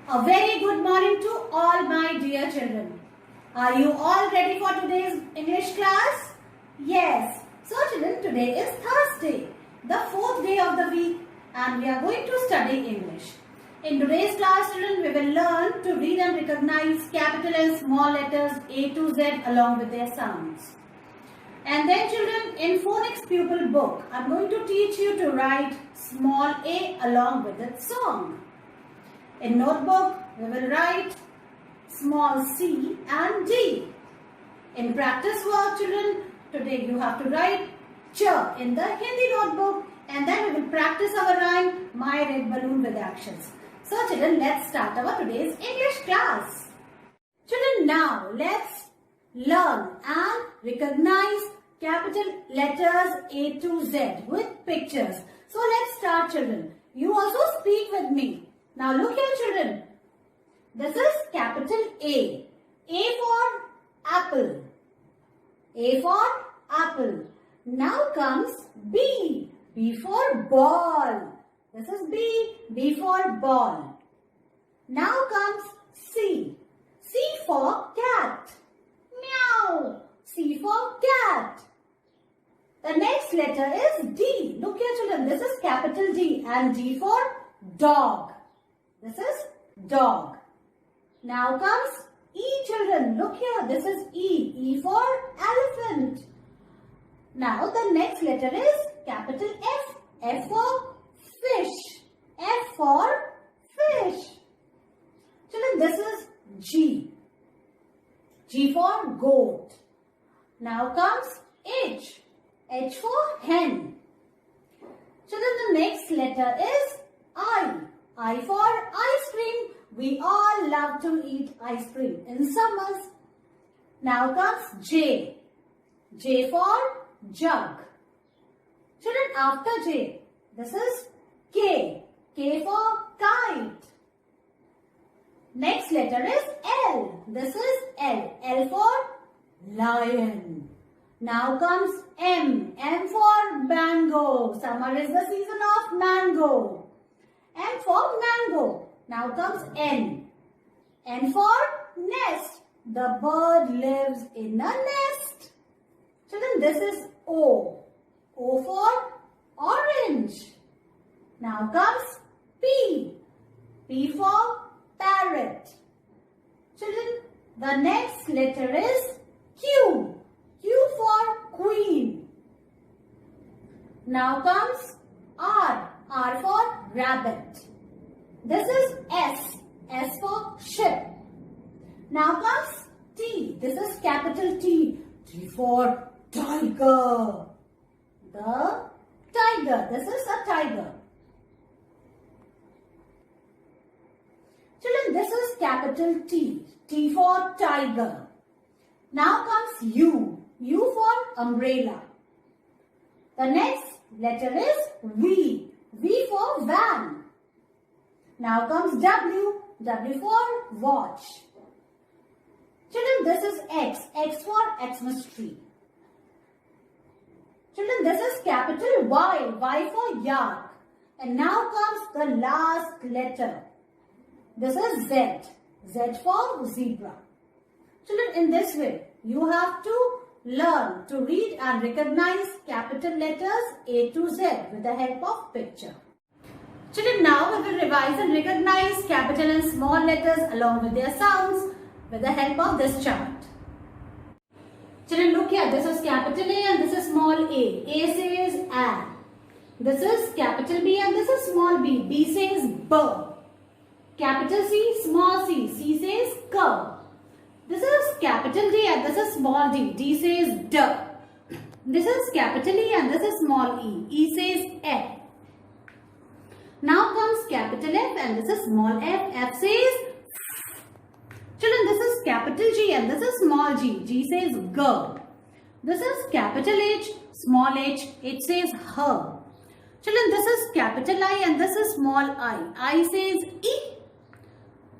A very good morning to all my dear children. Are you all ready for today's English class? Yes. So children, today is Thursday, the fourth day of the week, and we are going to study English. In today's class, children, we will learn to read and recognize capital and small letters A to Z along with their sounds. And then children, in phonics pupil book, I am going to teach you to write small a along with its song. In notebook, we will write small c and d. In practice work, children, today you have to write ch in the Hindi notebook, and then we will practice our rhyme, My Red Balloon, with actions. So children, let's start our today's English class. Children, now let's learn and recognize capital letters A to Z with pictures. So let's start, children. You also speak with me. Now look here, children. This is capital A. A for apple. A for apple. Now comes B. B for ball. This is B. B for ball. Now comes C. C for cat. Meow. C for cat. The next letter is D. Look here, children. This is capital D and D for dog. This is dog. Now comes E, children. Look here. This is E. E for elephant. Now the next letter is capital F. F for fish. F for fish. Children, this is G. G for goat. Now comes H. H for hen. Children, the next letter is I. I for ice cream. We all love to eat ice cream in summers. Now comes J. J for jug. Children, after J, this is K. K for kite. Next letter is L. This is L. L for lion. Now comes M. M for mango. Summer is the season of mango. M for mango. Now comes N. N for nest. The bird lives in a nest. Children, this is O. O for orange. Now comes P. P for parrot. Children, the next letter is Q. Q for queen. Now comes R. R for rabbit. This is S. S for ship. Now comes T. This is capital T. T for tiger. The tiger. This is a tiger. Children, this is capital T. T for tiger. Now comes U. U for umbrella. The next letter is V. V for van. Now comes W. W for watch. Children, this is X. X for Xmas tree. Children, this is capital Y. Y for yak. And now comes the last letter. This is Z. Z for zebra. Children, in this way, you have to learn to read and recognize capital letters A to Z with the help of picture. Children, now we will revise and recognize capital and small letters along with their sounds with the help of this chart. Children, look here. This is capital A and this is small a. A says A. This is capital B and this is small b. B says B. Capital C, small c. C says K. This is capital D and this is small d. D says D. This is capital E and this is small e. E says F. Now comes capital F and this is small f. F says F. Children, this is capital G and this is small g. G says G. This is capital H, small h. H says H. Children, this is capital I and this is small I. I says E.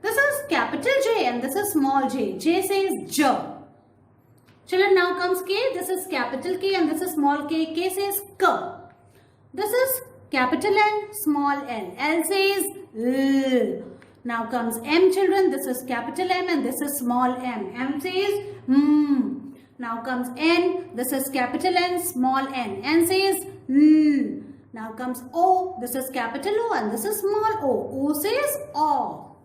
This is capital J and this is small j. J says J. Children, now comes K. This is capital K and this is small k. K says K. This is capital L, small l. L says L. Now comes M, children. This is capital M and this is small m. M says mm. Now comes N. This is capital N, small n. N says n. Now comes O. This is capital O and this is small o. O says O.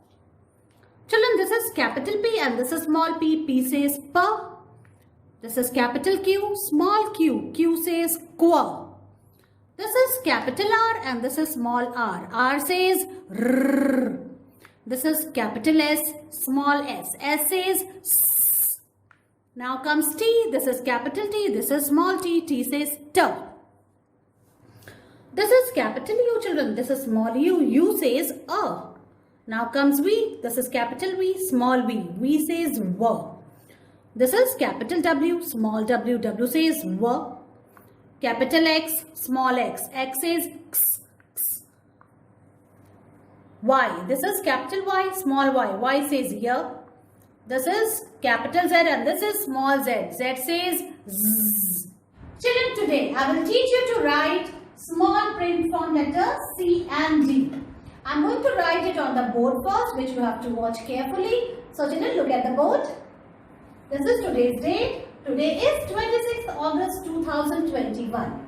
Children, this is capital P and this is small p. P says P. This is capital Q, small q. Q says Qu. This is capital R and this is small r. R says R. This is capital S, small s. S says S. Now comes T. This is capital T. This is small t. T says T. This is capital U, children. This is small u. U says A. Now comes V. This is capital V, small v. V says W. This is capital W, small w. W says W. Capital X, small x. X says X. X. Y. This is capital Y, small y. Y says here. This is capital Z and this is small z. Z says Z. Children, today I will teach you to write small print form letters C and D. I am going to write it on the board first, which you have to watch carefully. So children, look at the board. This is today's date. Today is 26th August 2021.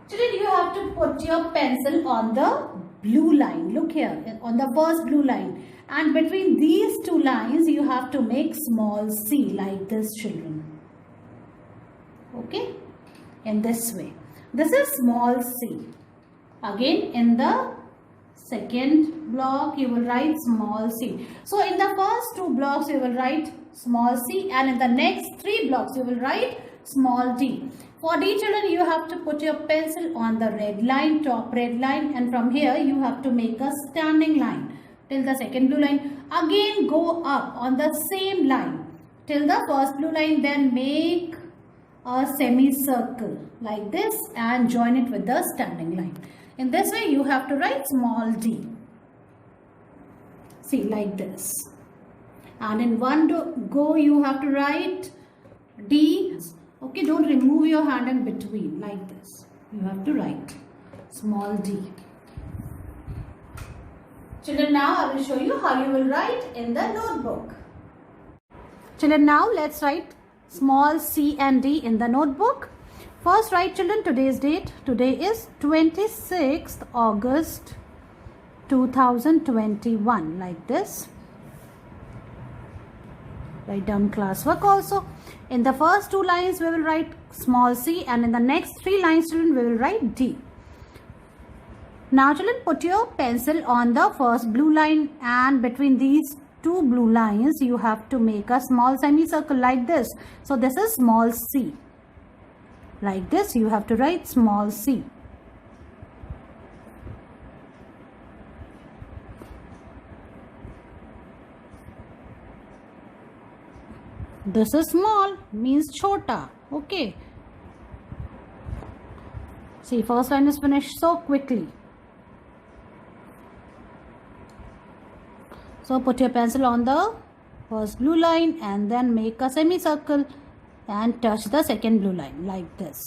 Children, you have to put your pencil on the blue line. Look here, on the first blue line. And between these two lines, you have to make small c like this, children. Okay? In this way. This is small c. Again, in the second block, you will write small c. So, in the first two blocks, you will write small c, and in the next three blocks, you will write small d. For D, children, you have to put your pencil on the red line, top red line, and from here, you have to make a standing line till the second blue line. Again, go up on the same line till the first blue line, then make a semicircle like this and join it with the standing line. In this way, you have to write small d. See, like this. And in one go, you have to write D. Okay, don't remove your hand in between, like this. You have to write small d. Children, now I will show you how you will write in the notebook. Children, now let's write small c and d in the notebook. First, write, children, today's date. Today is 26th August 2021, like this. Write down classwork also. In the first two lines, we will write small c, and in the next three lines, children, we will write d. Now, children, put your pencil on the first blue line, and between these two blue lines, you have to make a small semicircle like this. So, this is small c. Like this, you have to write small c. This is small, means chota. Okay. See, first line is finished so quickly. So, put your pencil on the first blue line and then make a semicircle and touch the second blue line like this.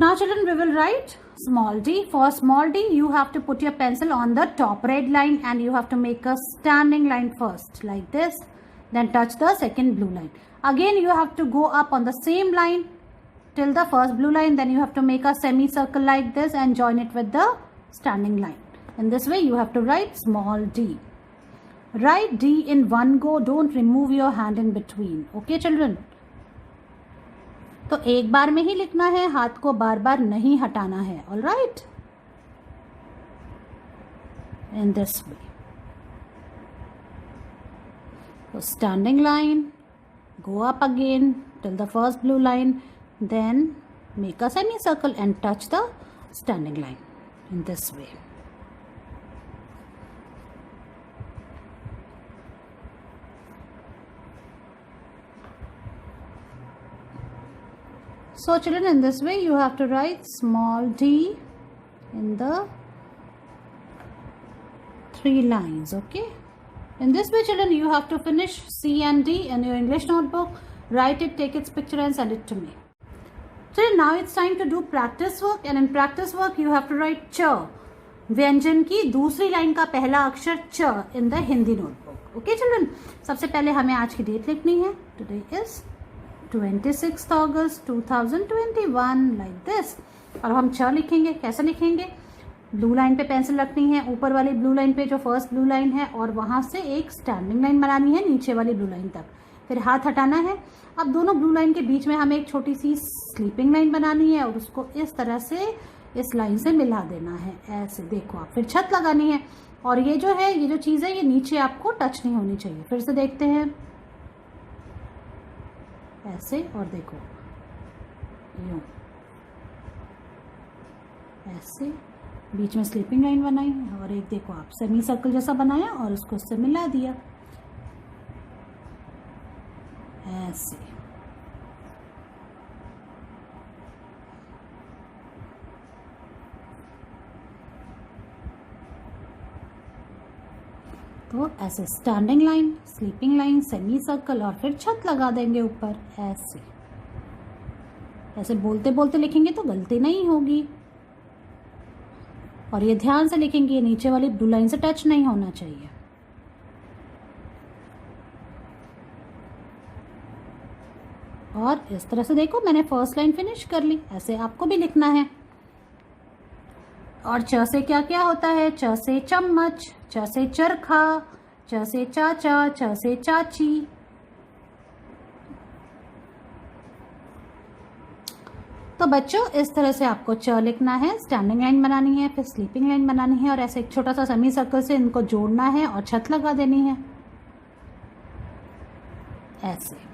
Now, children, we will write small d. For small d, you have to put your pencil on the top red line and you have to make a standing line first like this. Then touch the second blue line. Again, you have to go up on the same line till the first blue line. Then you have to make a semicircle like this and join it with the standing line. In this way, you have to write small d. Write d in one go. Don't remove your hand in between. Okay, children? तो एक बार में ही लिखना है, हाथ को बार बार नहीं हटाना है. All right? In this way. So standing line, go up again till the first blue line, then make a semicircle and touch the standing line in this way. So children, in this way you have to write small d in the three lines. Okay. In this way, children, you have to finish C and D in your English notebook. write it, take its picture and send it to me. So now it's time to do practice work, and in practice work you have to write ch, व्यंजन की दूसरी line का पहला अक्षर च in the Hindi notebook. Okay children, सबसे पहले हमें आज की डेट लिखनी है. Today is 26th August 2021 like this. और हम च लिखेंगे. कैसे लिखेंगे? ब्लू लाइन पे पेंसिल रखनी है, ऊपर वाली ब्लू लाइन पे जो फर्स्ट ब्लू लाइन है, और वहां से एक स्टैंडिंग लाइन बनानी है नीचे वाली ब्लू लाइन तक. फिर हाथ हटाना है. अब दोनों ब्लू लाइन के बीच में हमें एक छोटी सी स्लीपिंग लाइन बनानी है और उसको इस तरह से इस लाइन से मिला देना है. ऐसे देखो आप. फिर छत लगानी है, और ये जो है, ये जो चीज़ है, ये नीचे आपको टच नहीं होनी चाहिए. फिर से देखते हैं. ऐसे, और देखो यूं, ऐसे बीच में स्लीपिंग लाइन बनाई, और एक देखो आप सेमी सर्कल जैसा बनाया और उसको उससे मिला दिया. ऐसे. तो ऐसे standing line, sleeping line, semi circle, और फिर छत लगा देंगे ऊपर. ऐसे ऐसे बोलते बोलते लिखेंगे तो गलती नहीं होगी. और ये ध्यान से लिखेंगे, ये नीचे वाली ब्लू लाइन से टच नहीं होना चाहिए. और इस तरह से देखो, मैंने फर्स्ट लाइन फिनिश कर ली. ऐसे आपको भी लिखना है. और च से क्या क्या होता है? च से चम्मच, च से चरखा, च से चाचा, च से चाची. तो बच्चों, इस तरह से आपको च लिखना है, स्टैंडिंग लाइन बनानी है, फिर स्लीपिंग लाइन बनानी है, और ऐसे एक छोटा सा सेमी सर्कल से इनको जोड़ना है और छत लगा देनी है. ऐसे.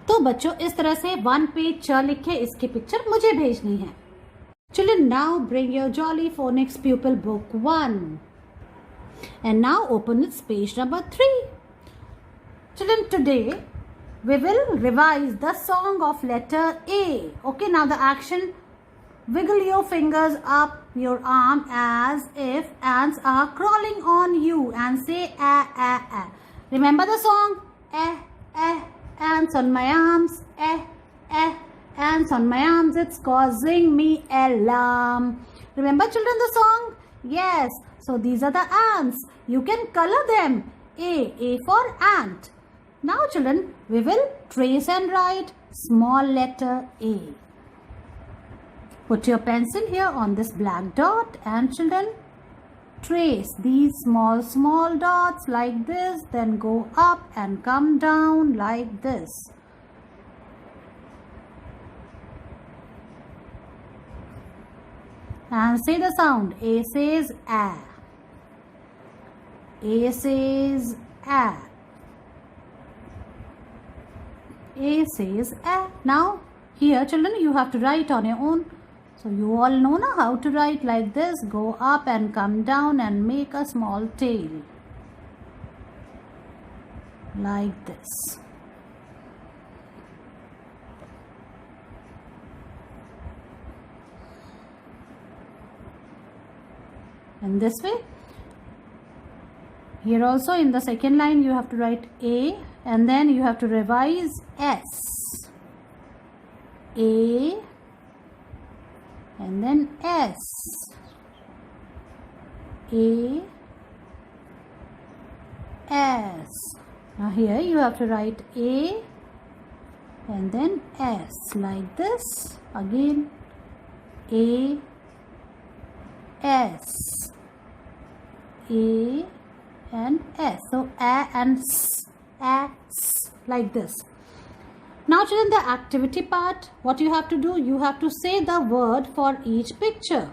तो बच्चों, इस तरह से 1 पेज च लिखे, इसकी पिक्चर मुझे भेजनी है. Children, now bring your Jolly Phonics Pupil Book 1. And now open its page number 3. Children, today we will revise the song of letter A. Okay, now the action. Wiggle your fingers up your arm as if ants are crawling on you and say a, a, a. Remember the song? Ants on my arms, ants on my arms, it's causing me alarm. Remember children the song? Yes. So these are the ants. You can color them. A for ant. Now children, we will trace and write small letter A. Put your pencil here on this black dot, and children, trace these small dots like this, then go up and come down like this. And say the sound. A says a. A says a. A says a. Now here children, you have to write on your own. So you all know now how to write like this. Go up and come down and make a small tail. Like this. And this way. Here also in the second line you have to write A, and then you have to revise S. A. And then S. A. S. Now here you have to write A and then S like this. Again A. S. A and S. So A and S. A, S like this. Now children, the activity part, what you have to do, you have to say the word for each picture.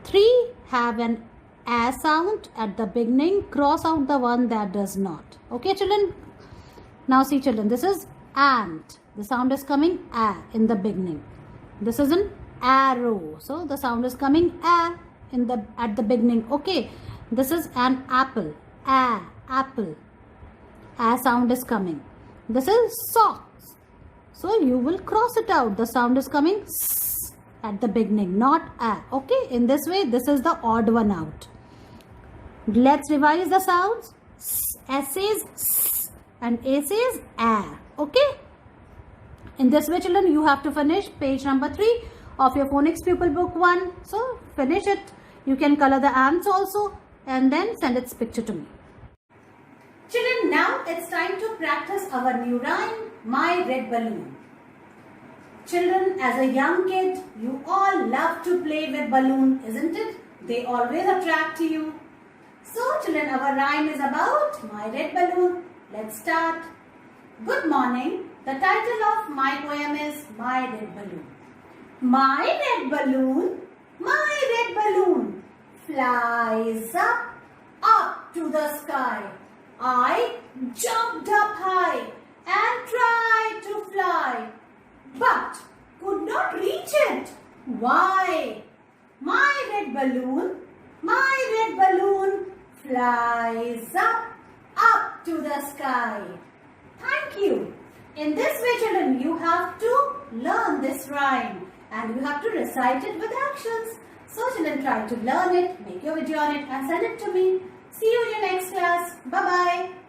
3 have an A sound at the beginning, cross out the one that does not. Okay children? Now see children, this is ant. The sound is coming A in the beginning. This is an arrow. So the sound is coming A at the beginning. Okay. This is an apple. A, apple. A sound is coming. This is socks. So you will cross it out. The sound is coming S at the beginning, not a. Okay, in this way, this is the odd one out. Let's revise the sounds. S says S and A says A. Okay. In this way, children, you have to finish page number 3 of your phonics pupil book 1. So, finish it. You can color the ants also and then send its picture to me. Children, now it's time to practice our new rhyme, My Red Balloon. Children, as a young kid, you all love to play with balloon, isn't it? They always attract you. So, children, our rhyme is about My Red Balloon. Let's start. Good morning. The title of my poem is My Red Balloon. My red balloon, flies up to the sky. I jumped up high and tried to fly, but could not reach it. Why? My red balloon flies up to the sky. Thank you. In this way, children, you have to learn this rhyme and you have to recite it with actions. So, children, try to learn it, make your video on it and send it to me. See you in your next class. Bye-bye.